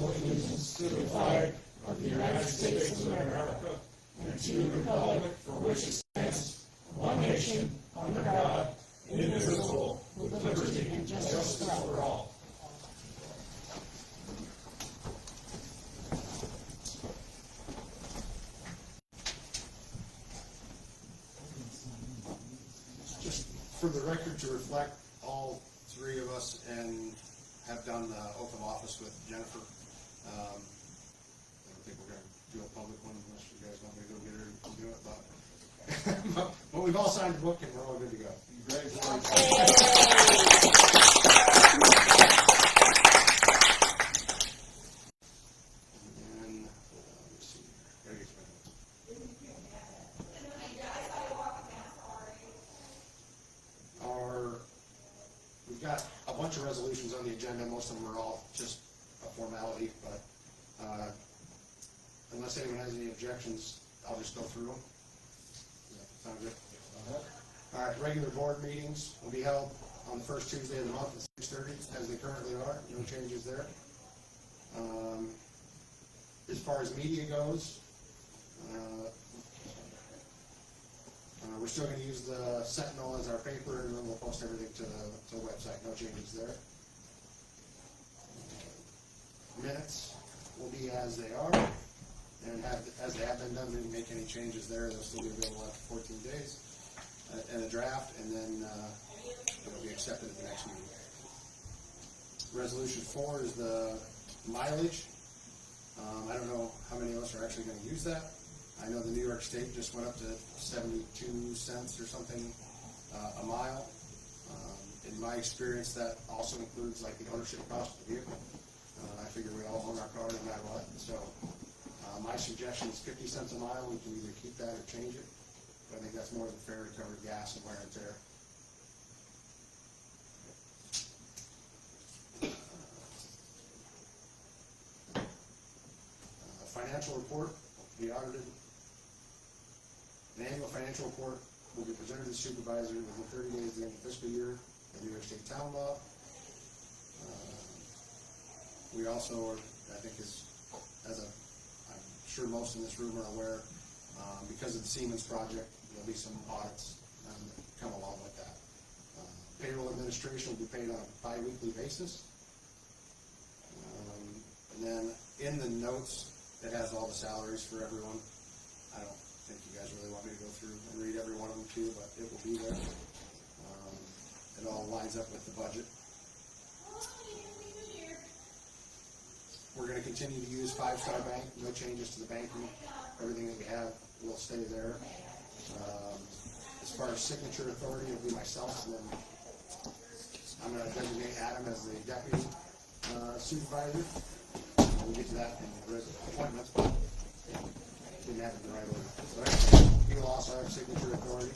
allegiance to the flag of the United States of America and to the republic for which it stands, one nation, under God, indivisible, with liberty and justice for all. Just for the record, to reflect, all three of us and have done the oath of office with Jennifer. I don't think we're going to do a public one unless you guys want me to go get her to do it, but we've all signed the book and we're all good to go. And let's see here. Gotta get we've got a bunch of resolutions on the agenda. Most of them are all just a formality, but unless anyone has any objections, I'll just go through them. Sound good? All right, regular board meetings will be held on the first Tuesday of the month at 6:30, as they currently are. No changes there. As far as media goes, we're still going to use the Sentinel as our paper, and then we'll post everything to the website. No changes there. Minutes will be as they are, and as they have been done. We didn't make any changes there. They'll still be available after 14 days. And a draft, and then it'll be accepted at the next meeting. Resolution 4 is the mileage. I don't know how many of us are actually going to use that. I know the New York State just went up to 72 cents or something a mile. In my experience, that also includes like the ownership cost of the vehicle. I figure we all own our car no matter what. So my suggestion is 50 cents a mile. We can either keep that or change it. But I think that's more than fair to cover gas and wear and tear. Financial report will be audited. An annual financial report will be presented to the supervisor within 30 days of the end of the fiscal year of New York State Town Law. We also are, I think, I'm sure most in this room are aware, because of the Siemens project, there'll be some audits that come along with that. Payroll administration will be paid on a bi-weekly basis. And then in the notes, it has all the salaries for everyone. I don't think you guys really want me to go through and read every one of them too, but it will be there. It all lines up with the budget. We're going to continue to use Five Star Bank. No changes to the banking. Everything that we have will stay there. As far as signature authority, it'll be myself, and then I'm going to designate Adam as the deputy supervisor. We'll get to that in the appointments, but didn't have it in the right order. But he will also have signature authority.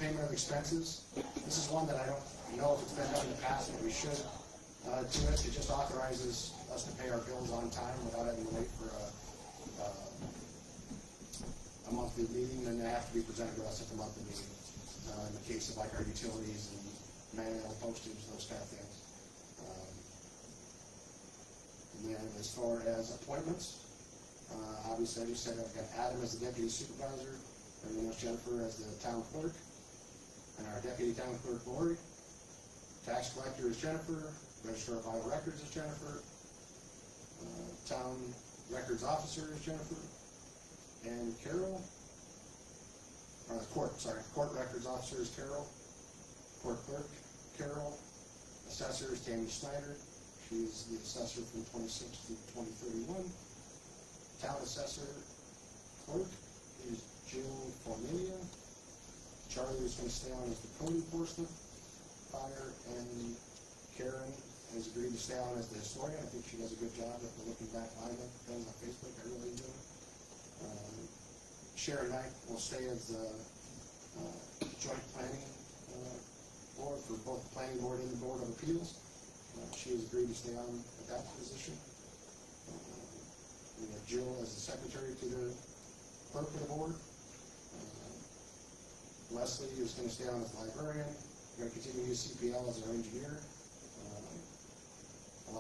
Payment of expenses. This is one that I don't know if it's been done in the past, but we should do it. It just authorizes us to pay our bills on time without having to wait for a monthly meeting, and they have to be presented to us at the monthly meeting. In the case of like our utilities and mail, postage, those kind of things. And then as far as appointments, obviously I just said I've got Adam as the deputy supervisor, everyone else Jennifer as the town clerk, and our deputy town clerk Lori. Tax collector is Jennifer, register of all records is Jennifer, town records officer is Jennifer, and Carol, court records officer is Carol, court clerk Carol, assessor is Tammy Snyder. She's the assessor from 26 to 2031. Town assessor clerk is Jill Formilia. Charlie is going to stay on as the code enforcement. Fire and Karen has agreed to stay on as the historian. I think she does a good job of looking back behind things on Facebook. I really do. Sharon Knight will stay as the joint planning board for both the planning board and the board of appeals. She has agreed to stay on at that position. We have Jill as the secretary to the clerk of the board. Leslie is going to stay on as librarian. We're going to continue to use CPL as our engineer.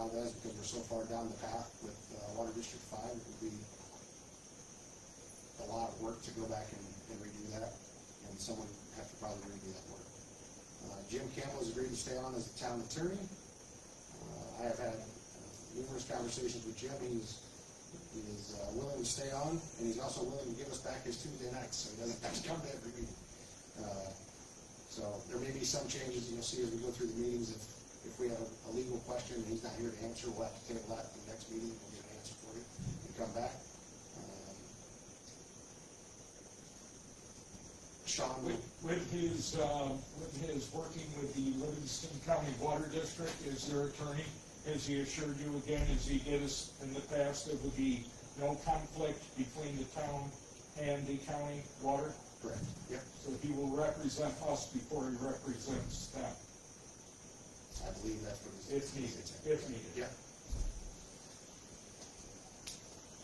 lot of that is because we're so far down the path with Water District 5, it would be a lot of work to go back and redo that, and someone would have to probably redo that work. Jim Campbell has agreed to stay on as the town attorney. I have had numerous conversations with Jim. He is willing to stay on, and he's also willing to give us back his Tuesday nights, so he doesn't have to come to every meeting. So there may be some changes you'll see as we go through the meetings. If we have a legal question and he's not here to answer, we'll have to table that for the next meeting. We'll get an answer for you and come back. Sean, With his working with the Livingston County Water District as their attorney, has he assured you again, as he did us in the past, there would be no conflict between the town and the county water? correct. Yep. So he will represent us before he represents them, I believe that's what if needed, if needed. Yeah.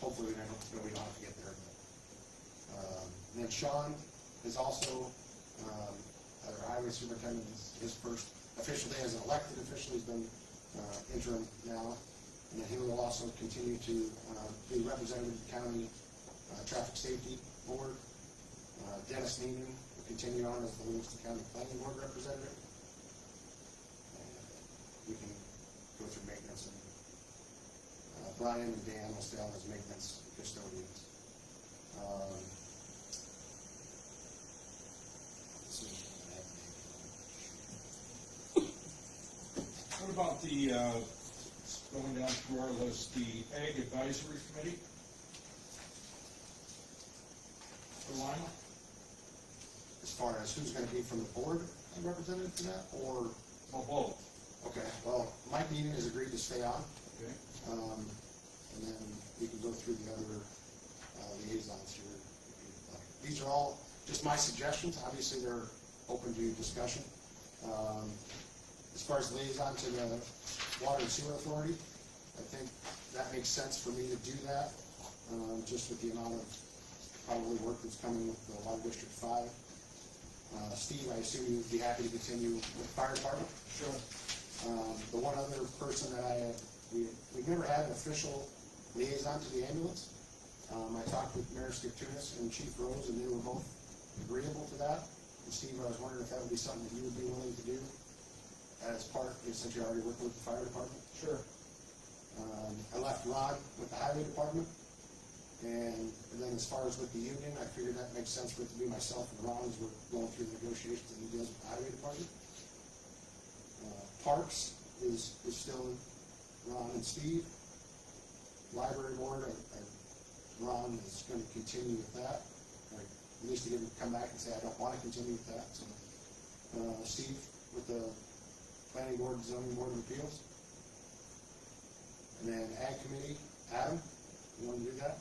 Hopefully we don't have to get there. And then Sean is also, our highway superintendent, his first official day as an elected official. He's been interim now. And then he will also continue to be representative of the county traffic safety board. Dennis Neiman will continue on as the Livingston County Planning Board representative. We can go through maintenance, and Brian and Dan will stay on as maintenance custodians. Let's see, What about the, going down through our list, the Ag Advisory Committee? For Lima? as far as who's gonna be from the board representative for that, or, Well, both. okay, well, Mike Meaden has agreed to stay on, Okay. and then we can go through the other liaisons here. These are all just my suggestions, obviously they're open to discussion. As far as liaison to the Water and Sewer Authority, I think that makes sense for me to do that, just with the amount of probably work that's coming with the Water District 5. Steve, I assume you'd be happy to continue with Fire Department? Sure. The one other person that we've never had an official liaison to the ambulance. I talked with Mayor Skiptunis and Chief Rose, and they were both agreeable to that. And Steve, I was wondering if that would be something that you would be willing to do as part, since you're already working with the Fire Department. Sure. I left Ron with the Highway Department, and then as far as with the union, I figured that makes sense for it to be myself and Ron as we're going through the negotiations that he does with the Highway Department. Parks is still Ron and Steve. Library Board, Ron is going to continue with that, or at least he didn't come back and say, I don't want to continue with that, so. Steve with the Planning Board, Zoning Board of Appeals. And then Ag Committee, Adam, you want to do that?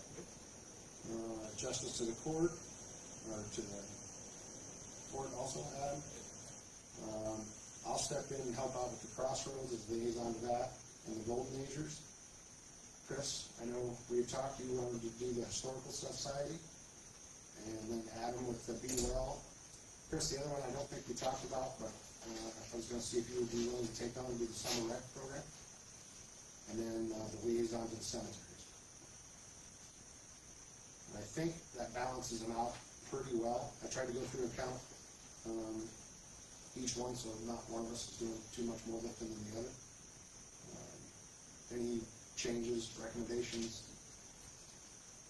Justice to the Court, or to the Court also, Adam. I'll step in and help out with the Crossroads as liaison to that, and the Golden Agers. Chris, I know we talked, you wanted to do the Historical Society, and then Adam with the Be Well. Chris, the other one I don't think we talked about, but I was gonna see if you would be willing to take on and do the summer rec program. And then the liaison to the cemeteries. And I think that balances them out pretty well. I tried to go through and count each one, so not one of us is doing too much more lifting than the other. Any changes, recommendations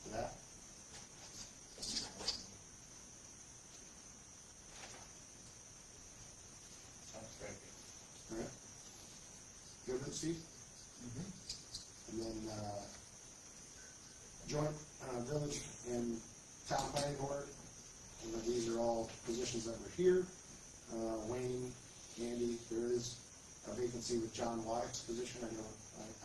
to that? Sounds great. All right. Good with Steve? And then, joint village and town planning board, and then these are all positions that were here. Wayne, Andy, there is a vacancy with John Wyatt's position. I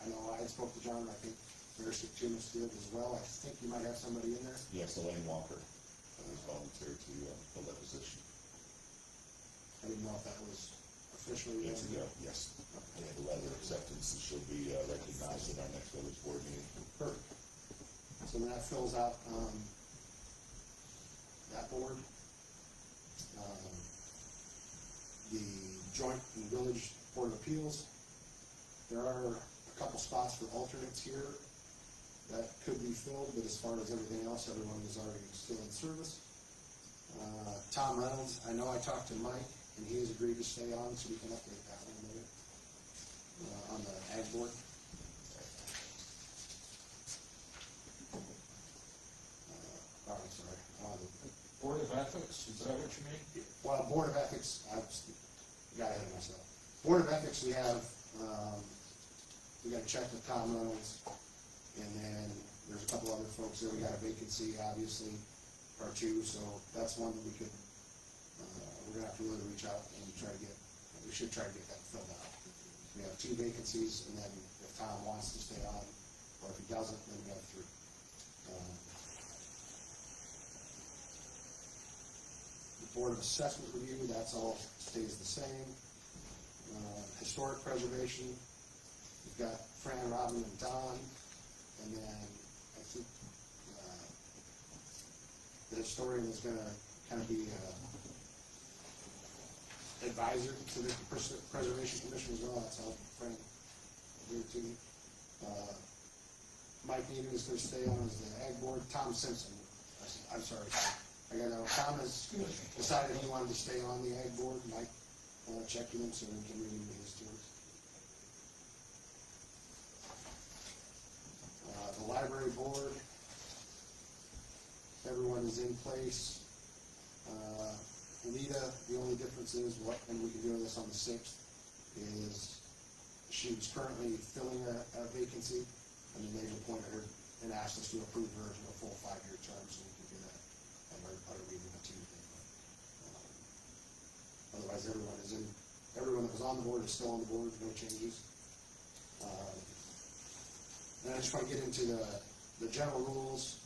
know I spoke to John, I think Mayor Skiptunis did as well. I think you might have somebody in there. Yes, Elaine Walker has volunteered to fill that position. I didn't know if that was officially. Yes, yes. I have a letter of acceptance, and she'll be recognized at our next village board meeting. Perfect. So that fills out, that board. The joint and village board of appeals. There are a couple spots for alternates here that could be filled, but as far as everything else, everyone is already still in service. Tom Reynolds, I know I talked to Mike, and he has agreed to stay on, so we can update that one a minute. On the ag board. Oh, I'm sorry. Board of Ethics, is that what you mean? Well, Board of Ethics, I got ahead of myself. Board of Ethics, we have, we got to check with Tom Reynolds, and then there's a couple other folks there. We got a vacancy, obviously, or two, so that's one that we could, we're gonna have to really reach out and try to get, we should try to get that filled out. We have 2 vacancies, and then if Tom wants to stay on, or if he doesn't, then we have 3. The Board of Assessment Review, that's all stays the same. Historic Preservation, we've got Fran, Robin, and Don, and then I think the historian is gonna kind of be advisor to the Preservation Commission as well. That's how Fran agreed to. Mike Needham is gonna stay on as the Ag Board. Tom Simpson, I'm sorry, I got to know, Tom has decided he wanted to stay on the Ag Board. Mike checked with him so we can renew his terms. The Library Board, everyone is in place. Lita, the only difference is, and we can do this on the 6th, is she was currently filling a vacancy, and then they've appointed her and asked us to approve her to a full 5-year term, so we can do that at our meeting on Tuesday. Otherwise, everyone that was on the board is still on the board, no changes. Then I just want to get into the general rules,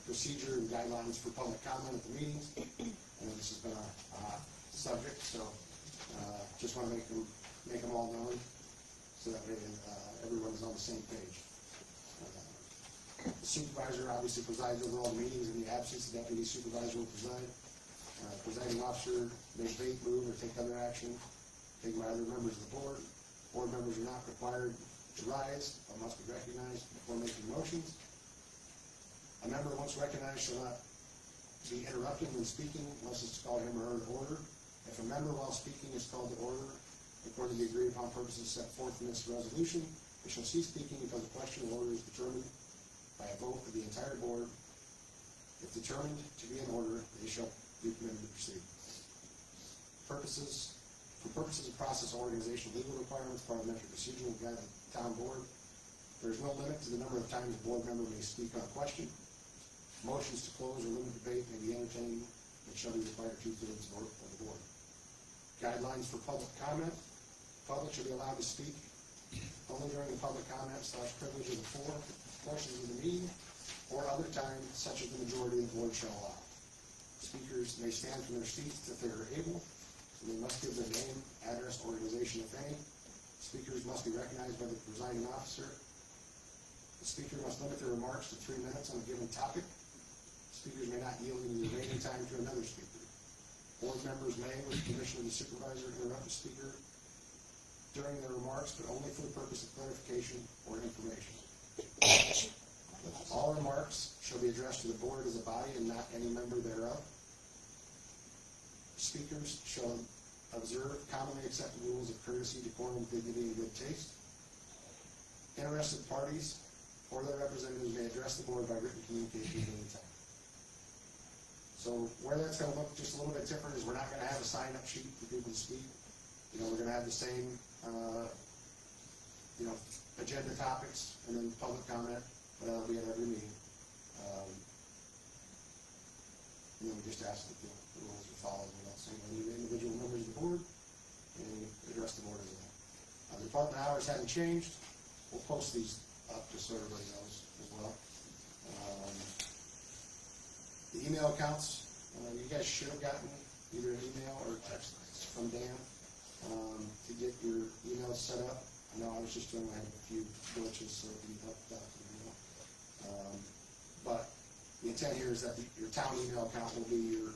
procedure and guidelines for public comment at the meetings. I know this has been a hot subject, so just want to make them all known so that way everyone is on the same page. The supervisor obviously presides over all the meetings. In the absence, the deputy supervisor will preside. Presiding officer may debate, move, or take other action taken by other members of the board. Board members are not required to rise, but must be recognized before making motions. A member once recognized shall not be interrupted when speaking unless it's called him or her to order. If a member while speaking is called to order, according to the agreed upon purposes set forth in this resolution, they shall cease speaking until the question of order is determined by a vote of the entire board. If determined to be in order, they shall be permitted to proceed. For purposes of process, organization, legal requirements, parliamentary procedure will guide the town board. There is no limit to the number of times a board member may speak on a question. Motions to close or limit debate may be entertained, but shall be required 2/3 vote of the board. Guidelines for public comment. Public should be allowed to speak only during the public comment / privilege of the floor portions of the meeting or other time such as the majority of the board shall allow. Speakers may stand from their seats if they are able, and they must give their name, address, organization, if any. Speakers must be recognized by the presiding officer. The speaker must limit their remarks to 3 minutes on a given topic. Speakers may not yield any remaining time to another speaker. Board members may, with the permission of the supervisor, interrupt the speaker during their remarks, but only for the purpose of clarification or information. All remarks shall be addressed to the board as a body and not any member thereof. Speakers shall observe commonly accepted rules of courtesy, decorum, dignity, and good taste. Interested parties or their representatives may address the board by written communication at any time. So where that's going to look just a little bit different is we're not going to have a sign-up sheet for people to speak. We're going to have the same, agenda topics and then public comment, but that'll be at every meeting. And then we just ask that the rules are followed. We don't say any individual members of the board, and we address the board as a whole. Department hours haven't changed. We'll post these up just so everybody knows as well. The email accounts, you guys should have gotten either an email or a text from Dan to get your emails set up. I know I was just doing, I had a few glitches, so it can help out. But the intent here is that your town email account will be your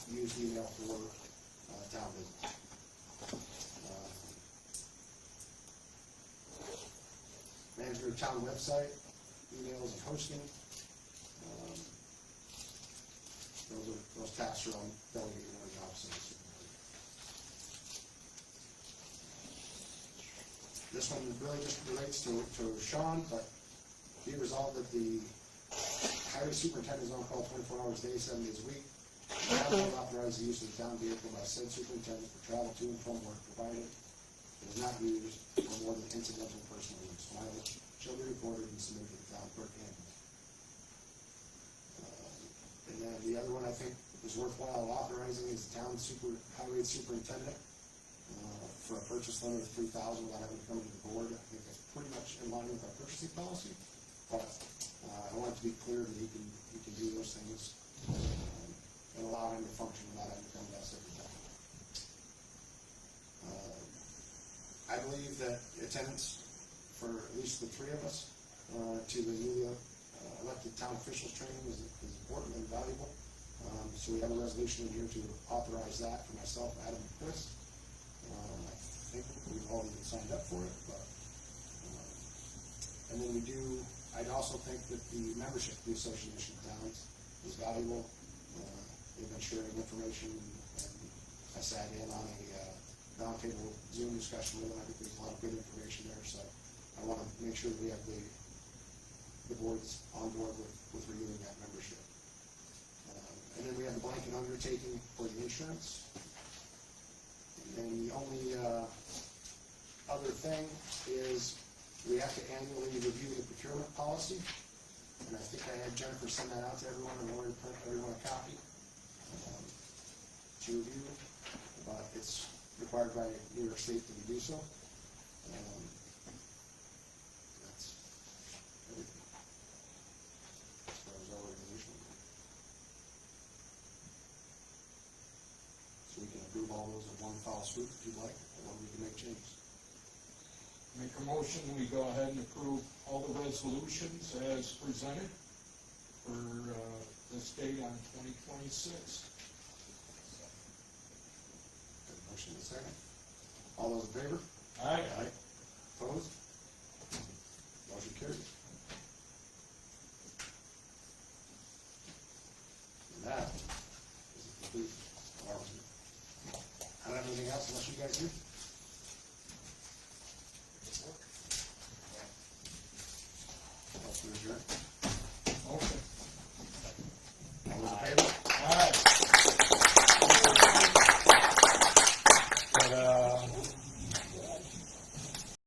used email for town business. manage your town website, emails and hosting. Those tasks are on delegated on the office of the supervisor. This one really just relates to Sean, but he resolved that the highway superintendent is on call 24 hours a day, 7 days a week. Council authorized the use of the town vehicle by said superintendent for travel to and from work, provided it is not used for more than incidental personal use. Mileage shall be recorded and submitted to the town clerk annually. And then the other one I think is worthwhile authorizing is the town highway superintendent for a purchase limit of $3,000 without having to come to the board. I think that's pretty much in line with our purchasing policy, but I want it to be clear that he can do those things and allow him to function without having to come to us every time. I believe that attendance for at least the three of us to the newly elected town officials training is important and valuable. So we have a resolution in here to authorize that for myself, Adam, and Chris. I think we've all even signed up for it, but and then I'd also think that the membership of the Association of Towns is valuable. They've been sharing information, and I sat in on a roundtable Zoom discussion with them. I think there's a lot of good information there, so I want to make sure that we have the boards on board with renewing that membership. And then we have the blanket undertaking for the insurance. And then the only other thing is we have to annually review the procurement policy. And I think I had Jennifer send that out to everyone, and we'll print everyone a copy to review, but it's required by New York State that we do so. That's everything as far as our resolution. So we can approve all those in one foul swoop if you'd like, or we can make changes. Make a motion, we go ahead and approve all the resolutions as presented for this date on 2026. Motion in a second. All those in favor? Aye. Aye.